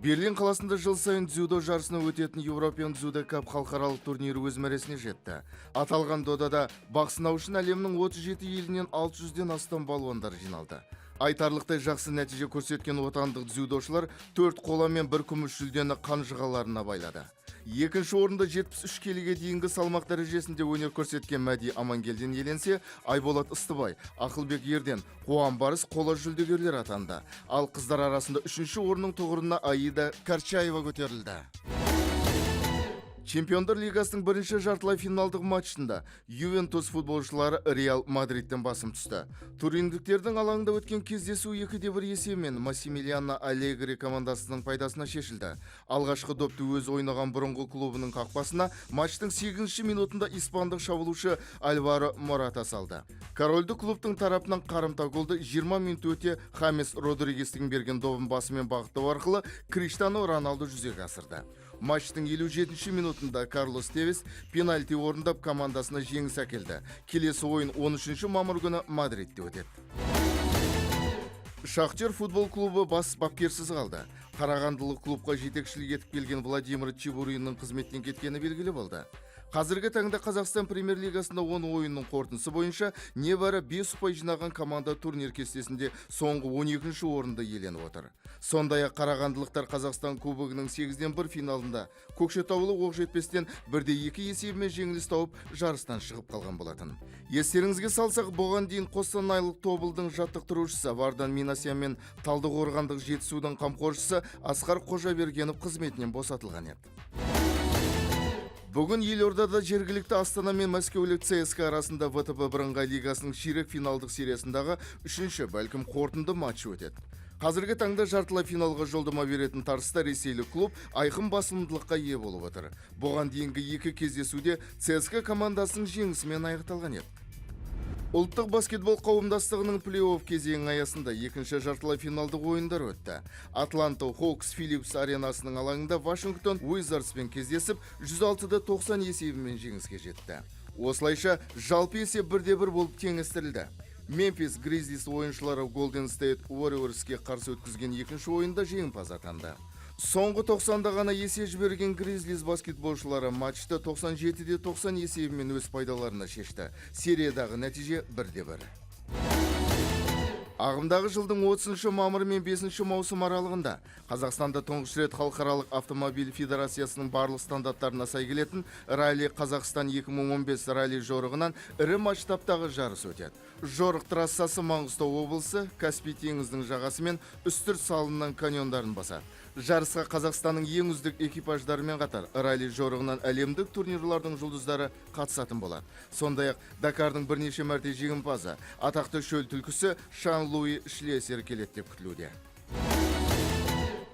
Берлин қаласында жыл сайын дзюдо жарысына өтетін European Judo Cup халықаралық турнирі өз мәресіне жетті. Аталған додада бақ сынау үшін әлемнің 37 елінен 600-ден астам балуандар жиналды. Айтарлықтай жақсы нәтиже көрсеткен отандық дзюдошылар 4 қола мен 1 күміс жүлдені қанжығаларына байлады. Екінші орында 73 келіге дейінгі салмақ дәрежесінде өнер көрсеткен Мәди Амангелдин иеленсе, Айболат Ыстыбай, Ақылбек Ерден, Қуан Барыс қола жүлдегерлер атанды. Ал қыздар арасында 3-ші орынның тұғырына Аида Карчаева көтерілді. Чемпиондар лигасының бірінші жартылай финалдық матчында Ювентус футболшылары Реал Мадридтен басым түсті. Туриндіктердің алаңында өткен кездесу 2-1 есебімен Массимилиано Аллегри командасының пайдасына шешілді. Алғашқы допты өз ойнаған бұрынғы клубының қақпасына матчтың 8-ші минутында испандық шабуылшы Альваро Мората салды. Корольді клубтың тарапынан қарымта голды 20 минут өте Хамес Родригестің берген добын басымен бағыттау арқылы Криштиану Роналду жүзеге асырды. Матчтың 57-ші минутында Карлос Тевес пенальти орындап командасына жеңіс әкелді. Келесі ойын 13-ші мамыр күні Мадридте өтеді. Шахтер футбол клубы бас бапкерсіз қалды. Қарағандылық клубқа жетекшілік етіп келген Владимир Чебуриннің қызметтен кеткені белгілі болды. Қазіргі таңда Қазақстан премьер-лигасында 10 ойынның қорытындысы бойынша небәрі 5 ұпай жинаған команда турнир кестесінде соңғы 12-ші орынды иеленіп отыр. Сондай-ақ қарағандылықтар Қазақстан кубогының 8-1 финалында Көкшетаулық Оқжетпестен 1-2 есебімен жеңіліс тауып жарыстан шығып қалған болатын. Естеріңізге салсақ, бұған дейін қостанайлық Тобылдың жаттықтырушысы Вардан Минасян мен Талдықорғандық Жетісудың қамқоршысы Асқар Қожабергенов қызметінен босатылған еді. Бүгін елордада жергілікті Астана мен Мәскеулік ЦСКА арасында ВТБ бірыңғай лигасының ширек финалдық сериясындағы 3-ші, бәлкім қорытынды матчы өтеді. Қазіргі таңда жартылай финалға жолдама беретін тартыста ресейлік клуб айқын басымдылыққа ие болып отыр. Бұған дейінгі 2 кездесуде ЦСКА командасының жеңісімен аяқталған еді. Ұлттық баскетбол қауымдастығының плей-офф кезеңі аясында 2-ші жартылай финалдық ойындар өтті. Атланта Хоукс Филлипс аренасының алаңында Вашингтон Уизардспен кездесіп 106-90 есебімен жеңіске жетті. Осылайша жалпы есеп 1-1 болып теңестірілді. Мемфис Гризлис ойыншылары Golden State Warriorsке қарсы өткізген 2-ші ойында жеңімпаз атанды. Соңғы 90-да ғана есе жіберген Гризлис баскетболшылары матчты 97-90 есебімен өз пайдаларына шешті. Сериядағы нәтиже 1-1. Ағымдағы жылдың 30-шы мамыр мен 5-ші маусым аралығында Қазақстанда тұңғыш рет халықаралық автомобиль федерациясының барлық стандарттарына сай келетін Ралли Қазақстан 2015 ралли жорығынан ірі масштабтағы жарыс өтеді. Жорық трассасы Маңғыстау облысы Каспий теңіздің жағасы мен үстірт салынған каньондарын басады. Жарысқа Қазақстанның ең үздік экипаждарымен қатар ралли жорығынан әлемдік турнирлардың жұлдыздары қатысатын болады. Сондай-ақ Дакардың бірнеше мәрте жеңімпазы, атақты шөл түлкісі Шан-Луи Шлессер келеді деп күтілуде.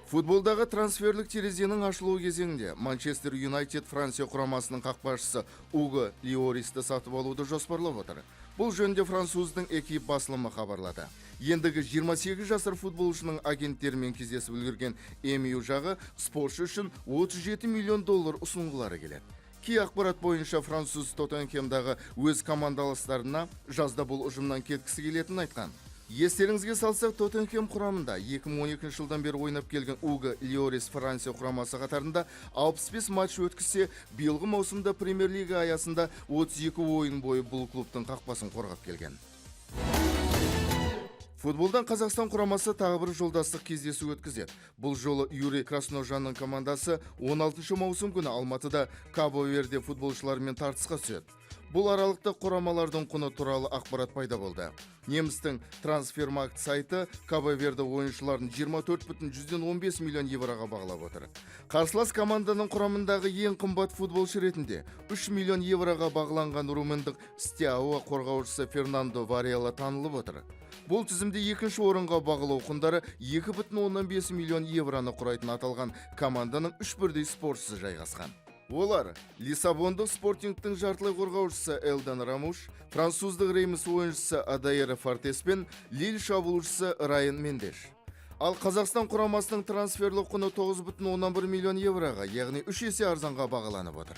Футболдағы трансферлік терезенің ашылу кезеңінде Манчестер Юнайтед Франция құрамасының қақпашысы Уго Льористі сатып алуды жоспарлап отыр. Бұл жөнінде француздың экип басылымы хабарлады. Ендігі 28 жасар футболшының агенттерімен кездесіп үлгерген МЮ жағы спортшы үшін $37 миллион ұсынғылары келеді. Кей ақпарат бойынша француз Тоттенхемдағы өз командаластарына жазда бұл ұжымнан кеткісі келетінін айтқан. Естеріңізге салсақ, Тоттенхем құрамында 2012 жылдан бері ойнап келген Уго Льорис Франция құрамасы қатарында 65 матч өткізсе, биылғы маусымда Премьер-лига аясында 32 ойын бойы бұл клубтың қақпасын қорғап келген. Футболдан Қазақстан құрамасы тағы бір жолдастық кездесу өткізеді. Бұл жолы Юрий Красножанның командасы 16 маусым күні Алматыда Кабо-Верде футболшыларымен тартысқа түседі. Бұл аралықта құрамалардың құны туралы ақпарат пайда болды. Немістің Трансфермаркт сайты Кабо-Верде ойыншыларын 24,15 миллион евроға бағалап отыр. Қарсылас команданың құрамындағы ең қымбат футболшы ретінде 3 миллион евроға бағаланған румындық Стеауа қорғаушысы Фернандо Варела танылып отыр. Бұл тізімде екінші орынға бағалау құндары 2,15 миллион евроны құрайтын аталған команданың 3 бірдей спортшысы жайғасқан. Олар Лиссабондық Спортингтің жартылай қорғаушысы Элдан Рамуш, француздық Реймс ойыншысы Адаера Фортес пен Лиль шабуылшысы Райан Мендеш. Ал Қазақстан құрамасының трансферлік құны 9,11 миллион евроға, яғни 3 есе арзанға бағаланып отыр.